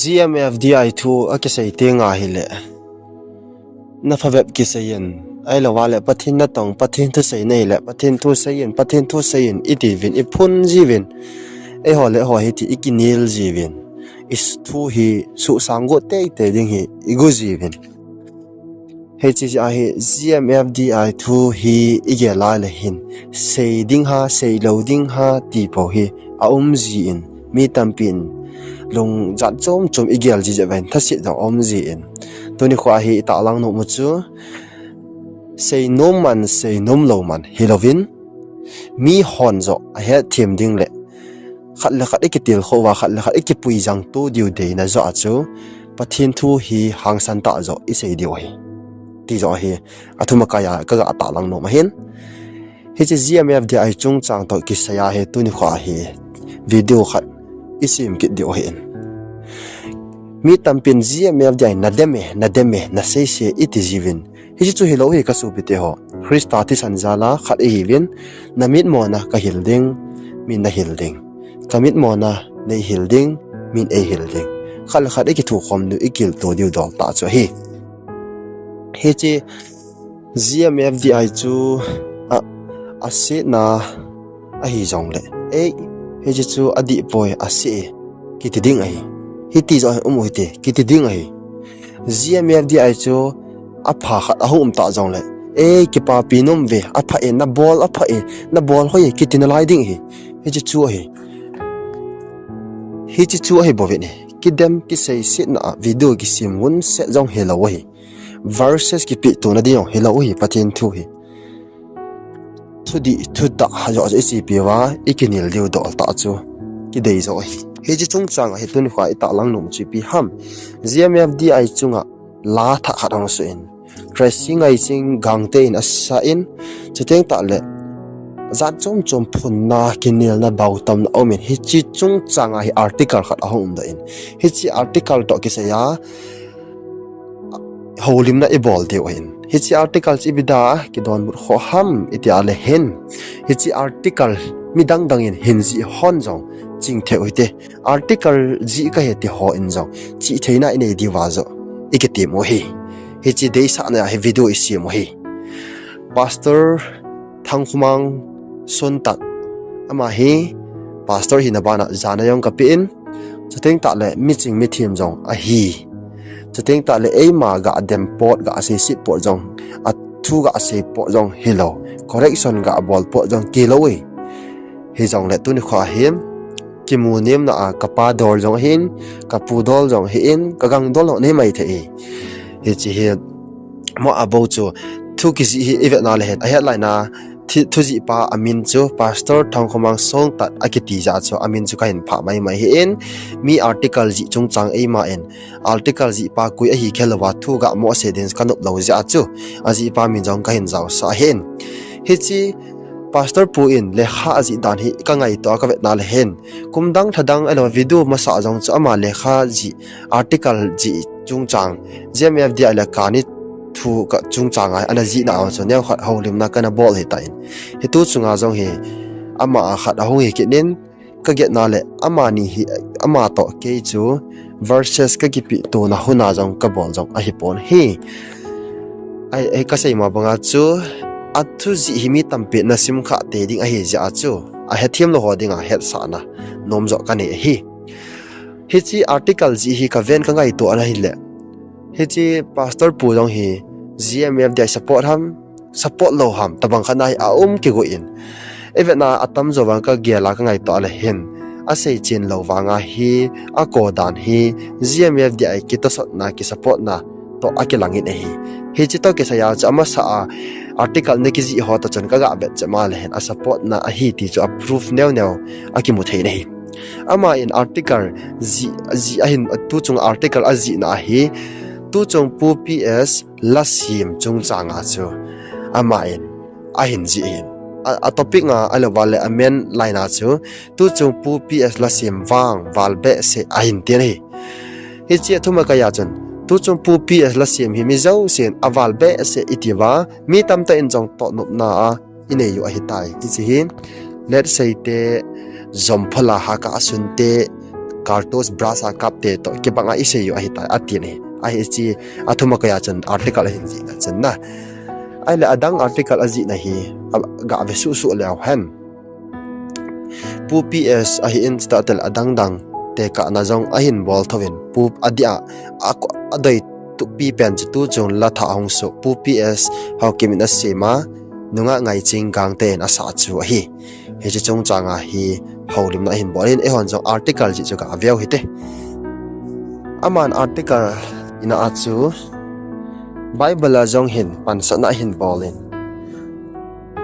GMFDI thu a kisai te nga hile na phavep kisayen ai lawale pathin na tong pathin thu sei nei le pathin thu seien itivin iphun jivin e hole ho hi ti ikinil jivin is thu hi su sango te ding hi igu jivin Hichi GMFDI thu hi igela le hin sei ding ha sei loading ha ti po hi a ji in mi tampin lung zat chom igel ji javen thasit da ji in tuni khwa hi ta lang no mu chu sei nom lo man hilovin mi hon zo a he thim ding le khat ikitil khowa khat ikipui jang tu diu de na zo chu pathin thu hi hangsan ta zo isei diu hi ti zo hi athuma kaya ka ga ta lang no ma hin hi chi GMFDI chung chang to ki saya he tuni khwa hi video khat isim ki diu hi mi tampin GMFDI na deme na sei se itijivin hi chu hi lo hi ka su bite ho Krista ti sanjala khat hi vin na mit mo na ka hilding min na hilding kamit mo na nei hilding min e hilding khat ki thu khom nu ikil to diu dol ta chu hi chi GMFDI chu a se na a hi jong le hi chu adi poi a se ki ti ding ai hi ti zo hi te ki ti ding ai GMFDI chu a pha khat a hum ta jong le ki pa pinom ve a pha e na ball hoi ki tin lai ding hi chu hi bo ve ne ki dem ki sei sit na video ki sim won set jong hello hi verses ki pi to na di yong hello hi patin thu hi thu da ha jo si pi wa ikinil diu dol ta chu ki dei zo hi chi chung chang hi tun khwa ita lang nom chi pi ham GMFDI chunga la tha khatang so in dressing ai sing gang te in asa in cheteng ta le zat chom phun na kinil na bautam na omin hi chi chung chang hi article khat a hom da in hi chi article to ki saya holim na ibol de in hi chi article chi bida ki don bur kho ham iti ale hen hi chi article mi dang in hin ji hon jong ching the uite article ji ka he ti ho in jong chi theina ine diwa zo iketi mo hi chi dei sa na he video isi mo hi pastor thangkhumang sontat ama hi pastor hi na bana jana yong ka pin chateng ta le miching mi thim jong a hi chateng ta le ma ga dem pot ga ase sit pot jong a thu ga ase pot jong hello correction ga bol pot jong kiloi hi jong le tuni khwa him kimunim na kapa dor jong hin kapu dol jong hin kagang dol ne mai the hi chi hi mo about chu thu ki hi event na le a headline na thu ji pa amin chu pastor thangkhomang song tat akiti ja chu amin chu ka hin pha mai hin mi article ji chung chang e ma en article ji pa kui a hi khelawa thu ga mo sedens kanup lo ja chu aji pa min jong ka hin jaw sa hen hi chi pastor pu in le kha aji dan hi ka ngai to ka vet na le hen kumdang thadang alo video ma sa jong chu ama le kha ji article ji chung chang GMFDI la kani thu ka chung chang ai ana ji na so ne khat holim na kana bol he tain he tu chunga jong he ama khat a hong he kinin ka get na le ama ni hi ama to ke chu verses ka ki pi to na huna jong ka bol jong a hi pon hi ai ka sei ma banga chu athu ji himi tampe na sim kha te ding a hi ja chu a he thiam lo hoding a het sa na nom zo ka ne hi chi article ji hi ka ven ka ngai to ana hi le hi chi pastor pu jong hi GMFDI support lo ham tabang khana hi ki go in evena atam zo wang ka gela ka ngai to ala hen a sei chin lo wanga hi a ko dan hi GMFDI ki to sot na ki support na to akilangin hi chi to ke saya chama sa article ne ki ji ho to chon ka ga bet chama le hen a support na a hi ti chu approve new akimu thei nei ama in article ji ahin tu chung article a ji na hi tu chung pu PS lasim chung changa chu ama in ahin ji in a topic nga alawale amen line a chu tu chung pu PS lasim wang walbe se ahin te nei hi chi thuma ka ya chon tu chung pu PS lasim hi mi zau sen awal be se itiwa mi tamta in jong to nup na ine yu a hi tai chi hin let's say te zomphala ha ka asun te cartos brasa kapte to ke banga ise yo ahita atini ai chi athuma kaya chan article hinji chan na ai la adang article aji na hi ga ve su su le han pu ps ahi instatel adang dang te ka na jong ahin bol thawin pu adia adai tu pi pen chu chung la tha hong so pu ps how kimina sema nunga ngai ching gang ten asa chu hi he chi chung changa hi haulim na hin bolin e hon jong article ji chu ka aveu hi te aman article ina achu bible jong hin pansana hin bolin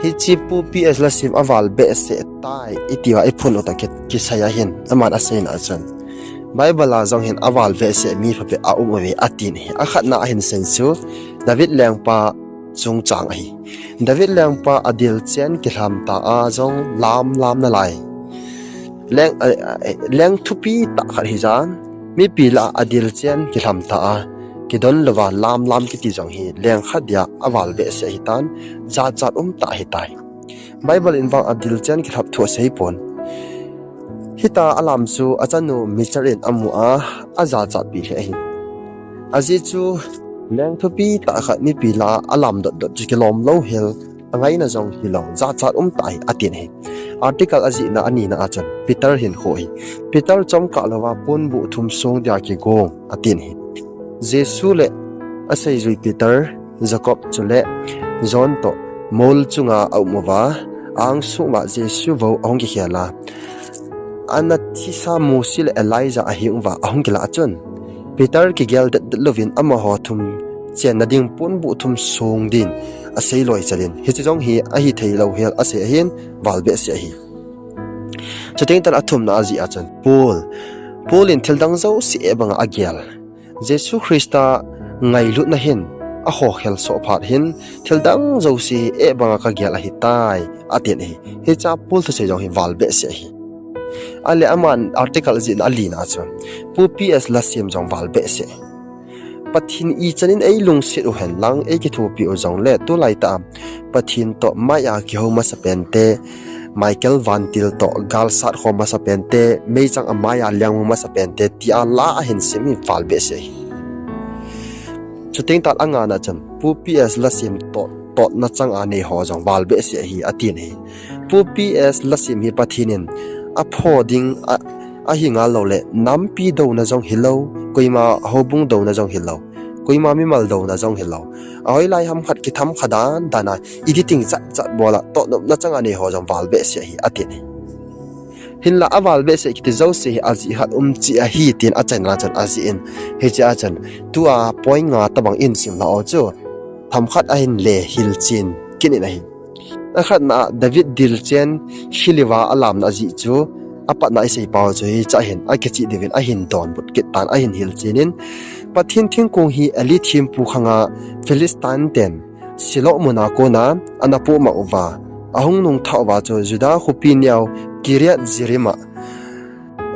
hichi pu ps la sim aval be se tai itiwa iphun utaket kisaya hin aman asain achan bible la jong hin aval ve se mi phape a umwe atin hi akhat na hin sensu david lengpa chung chang hi david lengpa adil chen kilham ta a jong lam na lai leng thupi ta khar hi jan mi pila adil chen kilham ta a kidon lova lam kiti jong hi leng khadia awal be se hitan za ta hi tai bible in wang adil chen kilhap tho sei pon hita alam chu achanu micharin amu a aza pi he hi aji chu leng thupi ta khat mi pila alam dot kilom lo hel angai na jong hi lo za tai atin he article aji na ani na achan peter hin khoi peter chom ka lawa pon bu thum song dia ki gong atin hi jesu le asai zui peter jacob chule john to mol chunga aumawa ang suma jesu vo ong ki hiala anathi sa musil elijah ahiungwa ahong kila achun peter ki gel dat lovin ama ho thum chen na ding pon bu thum song din asai loi chalin hi chong hi ahi thei lo hel ase hin walbe se hi chateng tan athum na aji achan paul in thildang zo si ebanga agyal jesu christa ngai lut na hin a ho hel so phat hin thildang zo si ebanga ka gyal hi tai atin hi cha paul to se jong hi walbe se hi ale aman article ji na lina chon pu ps la sim jong walbe se pathin I chanin ei lung sit u hen lang ei ki thu pi o jong le tu lai ta pathin to maya ki ho ma sa pente michael van til to gal sat ho ma sa pente mei chang amaya lyang ma sa pente ti a la a hin simi fal be se chuting tat anga na chan pu ps la sim to na chang ani ho jong wal be se hi atin hi pu ps la sim hi pathinin a phoding a hinga lo le nampi do na jong hilo koima hobung do na jong hilo koima mi mal do na jong hilo ahoi lai ham khat ki tham khadan dana editing chat bola to na changa ne ho jong wal be se hi atin hin la awal be se ki zo se aji hat chi a hi tin a chen na chan aji in he cha chan tu a point nga tabang in sim na o chu tham khat a hin le hil chin kin in a hi a khat na david dil chen hiliwa alam na ji chu apat na isei paw chu hi cha hin a ke chi devin a hin don but ke tan a hin hil chinin pathin thing kong hi ali thim pu khanga philistine ten silo monaco na anapu ma uwa ahung nung thawa chu juda khupi niaw kiriat jirima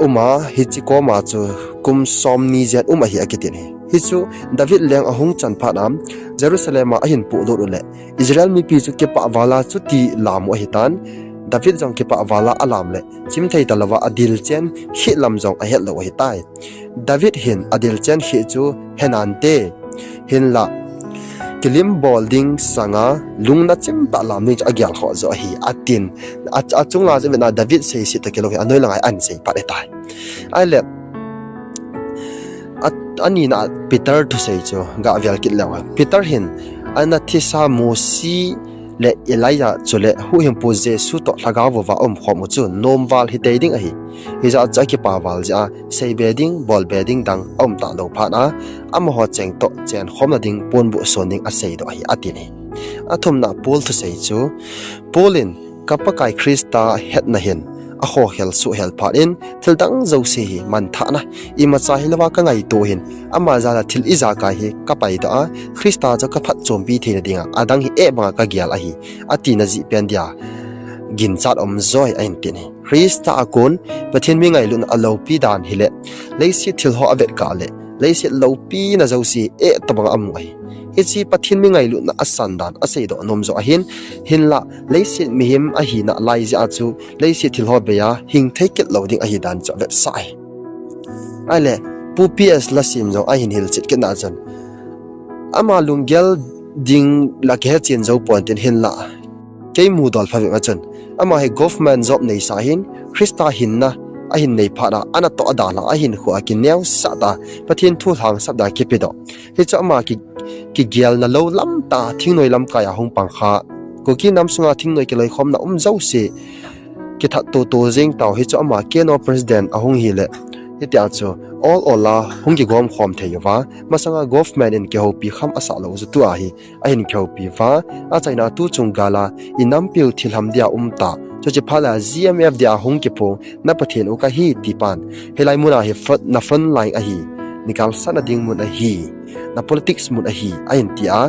uma hichiko ma chu kum somni jet uma hi akitin hi chu david leng ahung chan pha nam jerusalem a hin pu do le israel mi pi chu ke pa wala chu ti lam o hitan david jong ke pa wala alam le chim thei talawa adil chen hi lam jong a hel lo hi tai david hin adil chen hi chu henante hin la kilim bolding sanga lungna chim ta lam ni agyal kho zo hi atin achunga je na david sei si ta kelo anoi langai an sei pa tai ai le ani na peter to sei cho ga avyal kit lawa peter hin ana thisa mosi le elijah chole hu him pu jesu to lagawo wa khom chu nomwal hi teiding a hi hiza chaki pa wal ja sei beding bol beding dang ta lo pha na am ho cheng to chen khom na ding pon bu soning a sei do hi atini athum na pol to sei chu polin kapakai krista het na hin a ho hel su hel pha in thildang zo se hi man tha na ima cha hilwa ka ngai to hin ama za la thil iza ka hi kapai da krista ja ka phat chombi thina dinga adang hi e ba ka gyal a hi atina ji pendia gin chat om zoi ain tini krista akon pathin mi ngai lun alopi dan hile leisi thil ho avet ka le leisi lopi na zo si e tabang am ai hichi pathin mi ngai lun na asan dan asei do nom zo ahin hin la leisi mi him a hi na lai ja chu leisi thil ho be ya hing thekit loading a hi dan cha vet sai ai le pu ps la sim zo a hin hil chit ke na chan ama lunggel ding la ke chen zo point in hin la ke mu dol pha ve chan ama he government job nei sa hin krista hin na a hin nei phara ana to ada la a hin khu a ki new sa da pathin thu thang sab da ki pe do he cha ma ki gial na lo lam ta thing noi lam ka ya hong pang kha ko ki nam sunga thing noi ke lai khom na zo se ki that to jing taw he cha ma ke no president a hong hi le he tia chu all ola hong ki gom khom the yawa masanga government in ke ho pi kham asa lo zu tu a hi a hin khau pi wa a chaina tu chung gala inam pil thilham dia ta cho che phala GMFDI hong ki po na pathen o ka hi tipan helai muna he fat na fun line a hi nikal sana ding mun a hi na politics mun a hi a in tia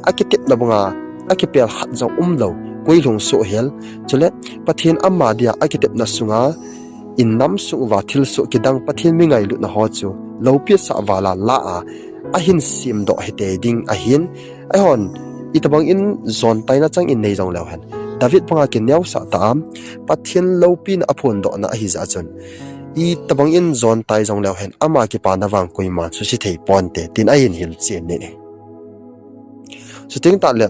akitip na bunga akipel khat zo lo koilung so hel chole pathen amma dia akitip na sunga innam su wa thil su kidang pathin mi ngai lu na ho chu lo pi sa wala la a hin sim do hete ding a hin a hon itabang in zon taina chang in nei jong lo han david panga ke new sa tam pathin lo pin aphon do na hi za chon I tabang in zon tai jong lo han ama ki pa na wang koi man su si thei ponte tin a hin hil chen ne su ting ta le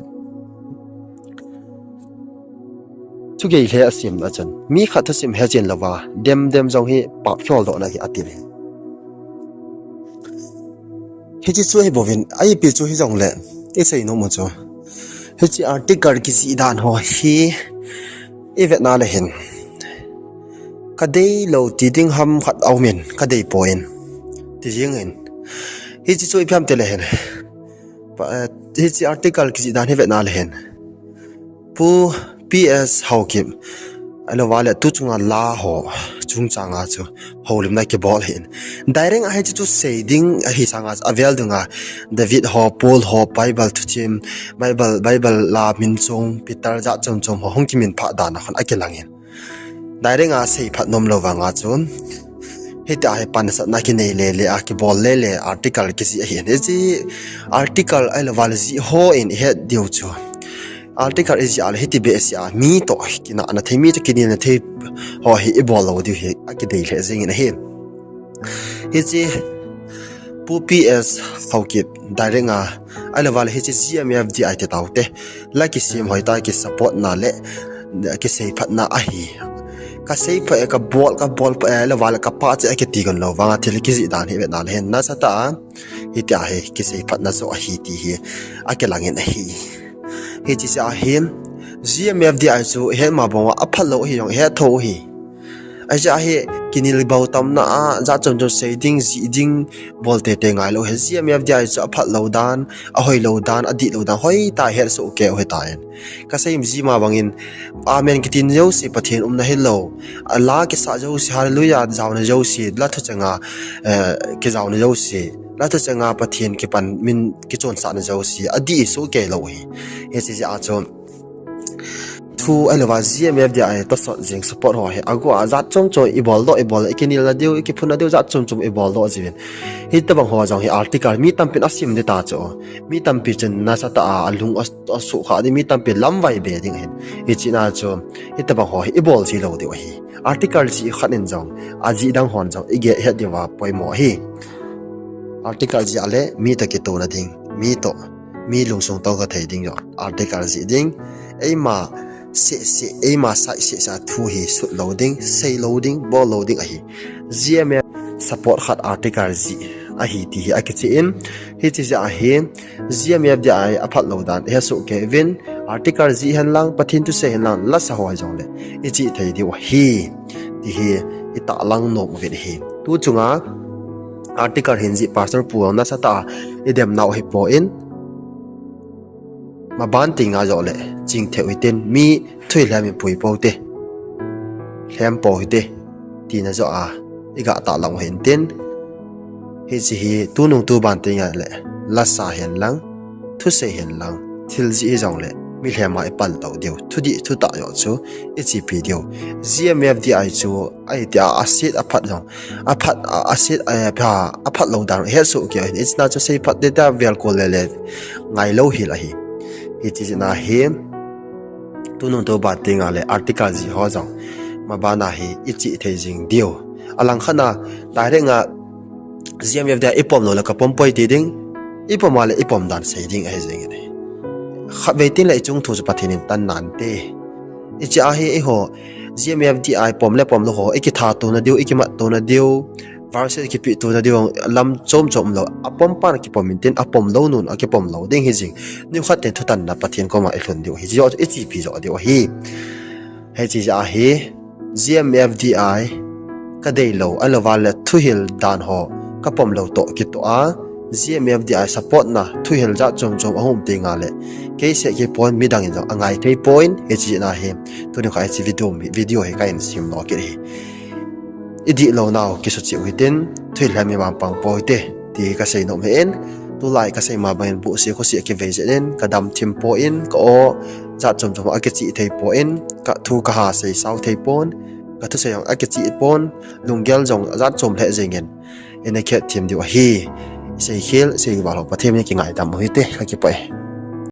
chu ge le asim na chan mi kha thasim he chen lawa dem jong hi pa phol do na hi atir he chi chu he bovin ai pi chu hi jong le e sei no mo chu Hichi Article ki si dan ho hi evet na le hin kadei lo ti ding ham khat au min kadei poin ti jing in Hichi chu ipam te le hin Hichi Article ki si dan evet na le hin pu PS haukim alo wale tu chunga la ho chung changa chu holim na ke bol hin direct a chu saying a hi sanga avel dunga David ho Paul ho Bible tu chim Bible la min chong Peter ja chom ho hong ki min pha da na khon akelangin direct a sei phat nom lo wanga chun hita he pan sa na ki nei le a ki bol le article ki si hi ne ji article alo wale ji ho in head diu chu article is al hiti bs ya mi to kina ana themi to kini na the ho hi ibolo di hi akidei le zing in he hichi pu ps hawkip darenga alawal hichi GMFDI te tawte laki sim hoita ki support na le ki sei phat na a hi ka sei pha ka bol pa alawal ka pa che ki ti gon lo wanga thil ki zi dan hi na le na sata hita he ki sei phat na so a hi ti hi akelangin a hi Hichi sa him GMFDI chu he ma bawa aphalo hi yong he tho hi aja he kinil baw tam na za chon jo saying ji ding bolte te ngai lo he GMFDI chu aphalo dan a hoi lo dan adi lo dan hoi ta her so ke ho ta en ka sai ji ma bangin amen kitin jo si pathen na hello ala ke sa jo si hallelujah jaw na jo si la thu changa ke jaw na jo si la ta changa pathian ki pan min ki chon sa na jo si adi so ke lo hi he si a chon thu alwa GMFDI to so jing support ho he ago azat chong choi ibol ikinil la deu ki phuna deu za chom ibol do jin hi ta bang ho jong hi article mi tam pin asim de ta cho mi tam pi chen na sa ta alung asu kha di mi tam pi lam vai be ding hin hi china cho hi ta bang ho hi ibol si lo de hi article si khanin jong aji dang hon jong ige he dewa poimo hi article ji ale mi ta ke to na ding mi lung song to ga thai ding yo article ji ding eima eima sai sa thu hi su loading say loading ball loading a hi GMF support khat article ji a hi ti hi a ke chi in hi chi ja hi GMFDI a phat loadan he su Kevin article ji han lang pathin tu se han lang la sa hoi jong le i chi thai di wa hi ti hi i ta lang no ve hi tu chunga article hinji pastor pu na sa ta idem naw hi po in ma ban tinga jo le ching the uiten mi thui lami pui po te hem po te ti na jo a iga ta lang hen ten hi chi hi tu nung tu ban tinga le la sa hen lang thu se hen lang thil ji jong le mi hlema e pal to deu thu di thu ta yo chu e chi pi deu GMFDI chu ai tia acid aphat jong aphat acid aphat lo dan he so ke it's not just say phat data vel ko le ngai lo hi la hi hi chi na hi tu nun to ba tinga le article ji ho jong ma ba na hi ichi the jing dio alang khana direct nga GMFDI ipom lo la kapom poi ti ding ipom wala ipom dan sei ding ai zeng ni khabetin la chung thu pathin tan nan te ichi a hi ho GMFDI pom le pom lo ho ikitha to na diu ikima to na diu versus ki pi to na diu lam chom lo apom pan ki pomintin apom lo nun akipom lo ding hi jing ni khaten thutan na pathin ko ma elhun diu hi jo ichi pi jo diu hi chi a hi GMFDI kadei lo alowal thu hil dan ho kapom lo to ki to a GMFDI support na thu hil ja chom ahum te nga le ke se ke point mi dang in jo angai te point chi na he tu ni khai chi video he ka in sim lo ke hi idi lo naw ki so chi witin thil ha mi bang pang poite ti ka sei no me en tu lai ka sei ma ban bu se ko se ke ve je den ka dam thim po in ko ja chom a ke chi thei po in ka thu ka ha sei sau thei pon ka thu sei a ke chi pon lunggel jong ja chom le jengen ene khet thim diwa hi sei khel sei ba lo pathem ni ki ngai dam hi te ka ki pai